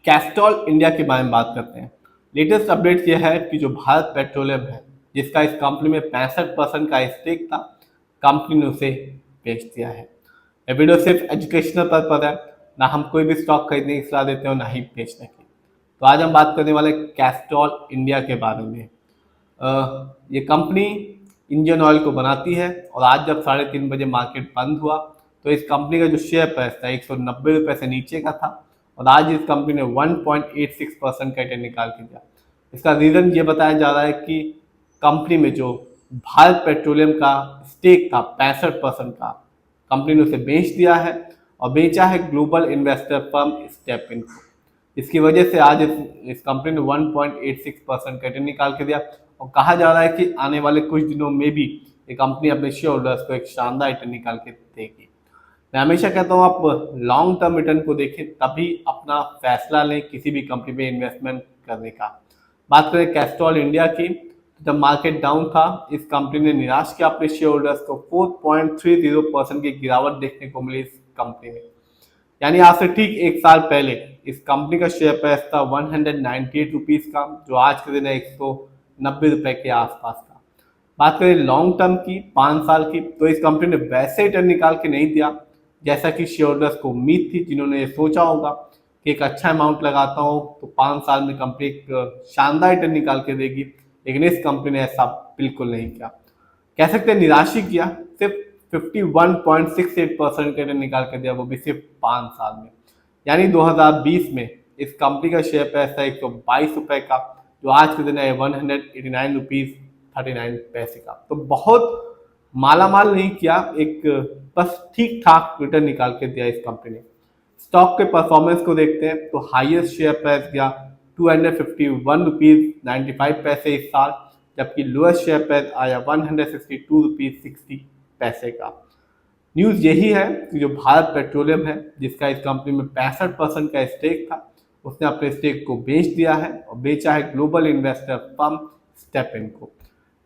Castrol India के बारे में बात करते हैं। लेटेस्ट अपडेट यह है कि जो भारत पेट्रोलियम है, जिसका इस कंपनी में 65% का स्टेक था, कंपनी ने उसे बेच दिया है। ये वीडियो सिर्फ एजुकेशनल पर्पज है, ना हम कोई भी स्टॉक खरीदने की सलाह देते हैं और ना ही बेचने की। तो आज हम बात करने वाले कैस्ट्रॉल इंडिया के बारे में। ये कंपनी इंडियन ऑयल को बनाती है और आज जब 3:30 बजे मार्केट बंद हुआ तो इस कंपनी का जो शेयर प्राइस था 190 रुपये से नीचे का था और आज इस कंपनी ने 1.86% का रिटर्न निकाल के दिया। इसका रीज़न ये बताया जा रहा है कि कंपनी में जो भारत पेट्रोलियम का स्टेक था 65% का, कंपनी ने उसे बेच दिया है और बेचा है ग्लोबल इन्वेस्टर फर्म स्टेपिन को। इसकी वजह से आज इस कंपनी ने 1.86% का रिटर्न निकाल के दिया और कहा जा रहा है कि आने वाले कुछ दिनों में भी ये कंपनी अपने शेयर होल्डर्स को एक शानदार रिटर्न निकाल के देगी। मैं हमेशा कहता हूँ आप लॉन्ग टर्म रिटर्न को देखें, तभी अपना फैसला लें किसी भी कंपनी में इन्वेस्टमेंट करने का। बात करें कैस्ट्रॉल इंडिया की, तो जब मार्केट डाउन था इस कंपनी ने निराश किया अपने शेयर होल्डर्स को। 4.30% की गिरावट देखने को मिली इस कंपनी में। यानी आज से ठीक एक साल पहले इस कंपनी का शेयर प्राइस था 198 रुपीज़ का, जो आज के दिन है 190 रुपये के आसपास था। बात करें लॉन्ग टर्म की, 5 साल की, तो इस कंपनी ने वैसे रिटर्न निकाल के नहीं दिया जैसा कि शेयर होल्डर्स को उम्मीद थी, जिन्होंने ये सोचा होगा कि एक अच्छा अमाउंट लगाता हूँ तो 5 साल में कंपनी एक शानदार रिटर्न निकाल के देगी, लेकिन इस कंपनी ने ऐसा बिल्कुल नहीं किया। कह सकते हैं निराशी किया। सिर्फ 51.68% का रिटर्न निकाल के दिया, वो भी सिर्फ 5 साल में। यानी 2020 में इस कंपनी का शेयर प्राइस था 122 रुपये का, जो आज के दिन है 189 रुपीज़ 39 पैसे का। तो बहुत मालामाल नहीं किया, एक बस ठीक ठाक रिटर्न निकाल के दिया इस कंपनी ने। स्टॉक के परफॉर्मेंस को देखते हैं तो हाईएस्ट शेयर प्राइस गया 251 रुपीज़ 95 पैसे इस साल, जबकि लोएस्ट शेयर प्राइस आया 162 रुपीज़ 60 पैसे का। न्यूज़ यही है कि जो भारत पेट्रोलियम है, जिसका इस कंपनी में 65% का स्टेक था, उसने अपने स्टेक को बेच दिया है और बेचा है ग्लोबल इन्वेस्टर फर्म स्टेपिन को।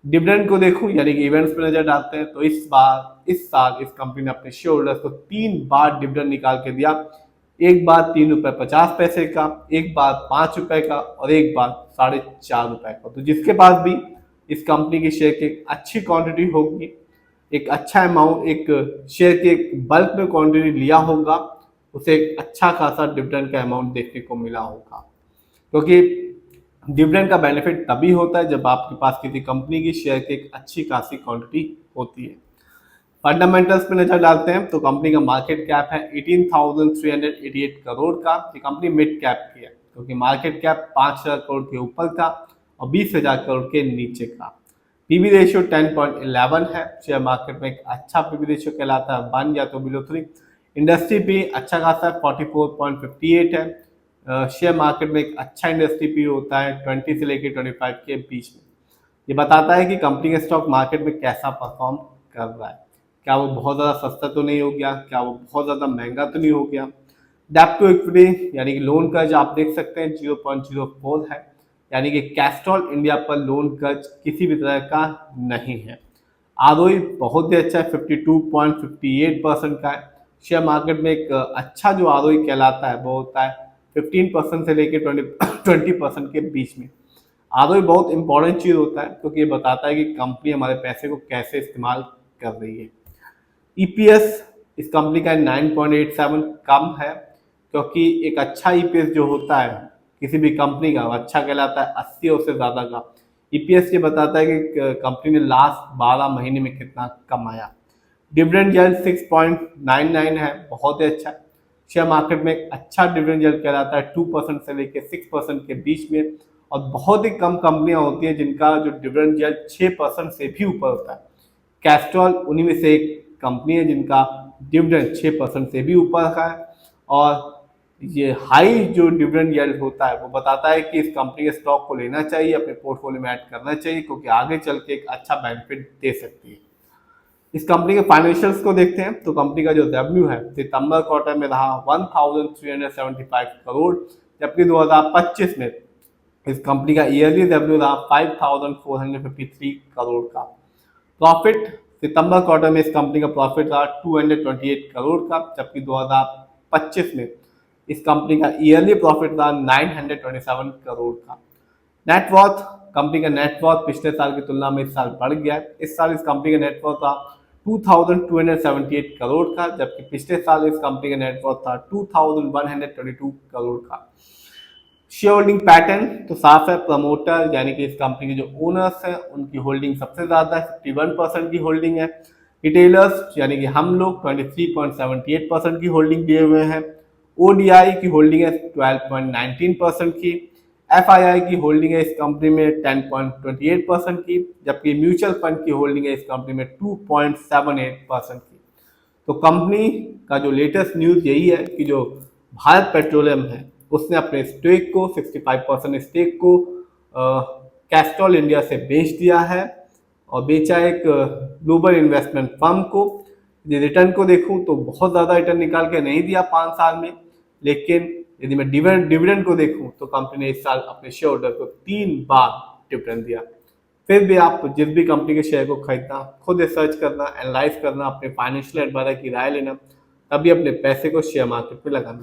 डिविडेंड को देखूं, यानी कि इवेंट्स में नजर डालते हैं, तो इस साल इस कंपनी ने अपने शेयर होल्डर्स को 3 बार डिविडेंड निकाल के दिया। एक बार 3 रुपये 50 पैसे का, एक बार 5 रुपए का और एक बार 4.5 रुपए का। तो जिसके पास भी इस कंपनी की शेयर की अच्छी क्वांटिटी होगी, एक अच्छा अमाउंट, एक शेयर के एक बल्क में क्वांटिटी लिया होगा, उसे एक अच्छा खासा डिविडेंड का अमाउंट देखने को मिला होगा। क्योंकि डिविडेंड का बेनिफिट तभी होता है जब आपके पास किसी कंपनी की शेयर की एक अच्छी खासी क्वांटिटी होती है। फंडामेंटल्स पे नजर डालते हैं तो कंपनी का मार्केट कैप है 18,388 करोड़ का। ये कंपनी मिड कैप की है क्योंकि मार्केट कैप 5,000 करोड़ के ऊपर था और 20,000 करोड़ के नीचे का। पीवी रेशियो 10.11 है। शेयर मार्केट में एक अच्छा पीवी रेशियो कहलाता है, 1 या तो बिलो 3। इंडस्ट्री भी अच्छा खासा 44.58 है। शेयर मार्केट में एक अच्छा इंडस्ट्री पी होता है 20 से लेकर 25 के बीच में। ये बताता है कि कंपनी का स्टॉक मार्केट में कैसा परफॉर्म कर रहा है। क्या वो बहुत ज़्यादा सस्ता तो नहीं हो गया, क्या वो बहुत ज़्यादा महंगा तो नहीं हो गया। डेब्ट टू इक्विटी यानी कि लोन कर्ज आप देख सकते हैं 0.04 है, यानी कि कैस्ट्रॉल इंडिया पर लोन कर्ज किसी भी तरह का नहीं है। आरओई बहुत ही अच्छा है, 52.58% का है। शेयर मार्केट में एक अच्छा जो आरओई कहलाता है वो होता है 15% से लेकर 20% के बीच में। आरओई बहुत इंपॉर्टेंट चीज़ होता है क्योंकि ये बताता है कि कंपनी हमारे पैसे को कैसे इस्तेमाल कर रही है। ईपीएस इस कंपनी का 9.87 कम है, क्योंकि एक अच्छा ईपीएस जो होता है किसी भी कंपनी का, वो अच्छा कहलाता है 80 और उससे ज़्यादा का। ईपीएस ये बताता है कि कंपनी ने लास्ट 12 महीने में कितना कमाया। डिविडेंड यील्ड 6.99 है, बहुत ही अच्छा। शेयर मार्केट में एक अच्छा डिविडेंड यील्ड कहलाता है 2% से लेकर 6% के बीच में, और बहुत ही कम कंपनियां होती हैं जिनका जो डिविडेंड यील्ड 6% से भी ऊपर होता है। कैस्ट्रॉल उन्हीं में से एक कंपनी है जिनका डिविडेंड 6% से भी ऊपर का है। और ये हाई जो डिविडेंड यील्ड होता है वो बताता है कि इस कंपनी के स्टॉक को लेना चाहिए, अपने पोर्टफोलियो में ऐड करना चाहिए, क्योंकि आगे चल के एक अच्छा बेनिफिट दे सकती है। इस कंपनी के फाइनेंशियल्स को देखते हैं तो कंपनी का जो रेवेन्यू है सितंबर क्वार्टर में रहा 1375 करोड़, जबकि 2025 में इस कंपनी का ईयरली रेवेन्यू रहा 5453 करोड़ का। प्रॉफिट सितंबर क्वार्टर में इस कंपनी का प्रॉफिट रहा 228 करोड़ का, जबकि 2025 में इस कंपनी का ईयरली प्रॉफिट था 927 करोड़ का। नेटवर्थ, कंपनी का नेटवर्थ पिछले साल की तुलना में इस साल बढ़ गया है। इस साल इस कंपनी का नेटवर्थ था 2278 करोड़ का, जबकि पिछले साल इस कंपनी का नेटवर्थ था 2122 करोड़ का। शेयर होल्डिंग पैटर्न तो साफ है, प्रमोटर यानी कि इस कंपनी के जो ओनर्स हैं उनकी होल्डिंग सबसे ज्यादा है, 51% की होल्डिंग है। रिटेलर्स यानी कि हम लोग 23.78% की होल्डिंग किए हुए हैं। ओडीआई की होल्डिंग है 12.19% की। एफआईआई की होल्डिंग है इस कंपनी में 10.28% की, जबकि म्यूचुअल फंड की होल्डिंग है इस कंपनी में 2.78% की। तो कंपनी का जो लेटेस्ट न्यूज यही है कि जो भारत पेट्रोलियम है उसने अपने स्टेक को 65% स्टेक को कैस्ट्रॉल इंडिया से बेच दिया है और बेचा एक ग्लोबल इन्वेस्टमेंट फर्म को। यदि रिटर्न को देखूं तो बहुत ज़्यादा रिटर्न निकाल के नहीं दिया 5 साल में, लेकिन यदि मैं डिविडेंड को देखूं तो कंपनी ने इस साल अपने शेयर होल्डर को 3 बार डिविडेंड दिया। फिर भी आप जिस भी कंपनी के शेयर को खरीदना, खुद रिसर्च करना, एनालाइज करना, अपने फाइनेंशियल एडवाइजर की राय लेना, तभी अपने पैसे को शेयर मार्केट में लगाना।